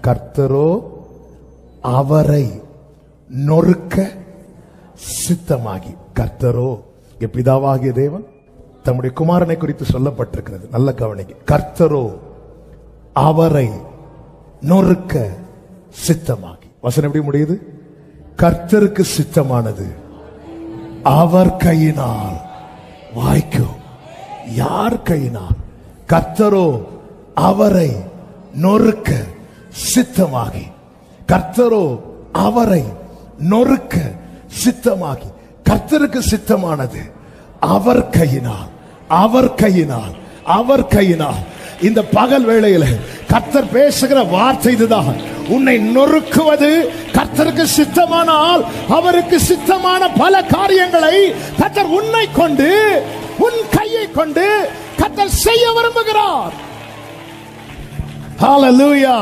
கர்த்தரோ அவரை நொறுக்க சித்தமாகி. கர்த்தரோ பிதாவாகிய தேவன் தம்முடைய குமாரனை குறித்து சொல்லப்பட்டிருக்கிறது. நல்ல கவனிக்க. கர்த்தரோ அவரை நொறுக்க சித்தமாகி. வசனம் எப்படி முடியுது? கர்த்தருக்கு சித்தமானது அவர் கையினால் வாய்க்கும். யார் கையினால்? கர்த்தரோ அவரை நொறுக்க சித்தமாகி. கர்த்தரோ அவரை நொறுக்க சித்தமாகி. கர்த்தருக்கு சித்தமானது அவர் கையினால், அவர் கையினால், அவர் கையினால். இந்த பகல் வேளையில் கர்த்தர் பேசுகிற வார்த்தை இதுதான். உன்னை நொறுக்குவது கர்த்தருக்கு சித்தமானால் அவருக்கு சித்தமான பல காரியங்களை கர்த்தர் உன்னை கொண்டு, உன் கையை கொண்டு கர்த்தர் செய்ய விரும்புகிறார். ஹல்லேலூயா.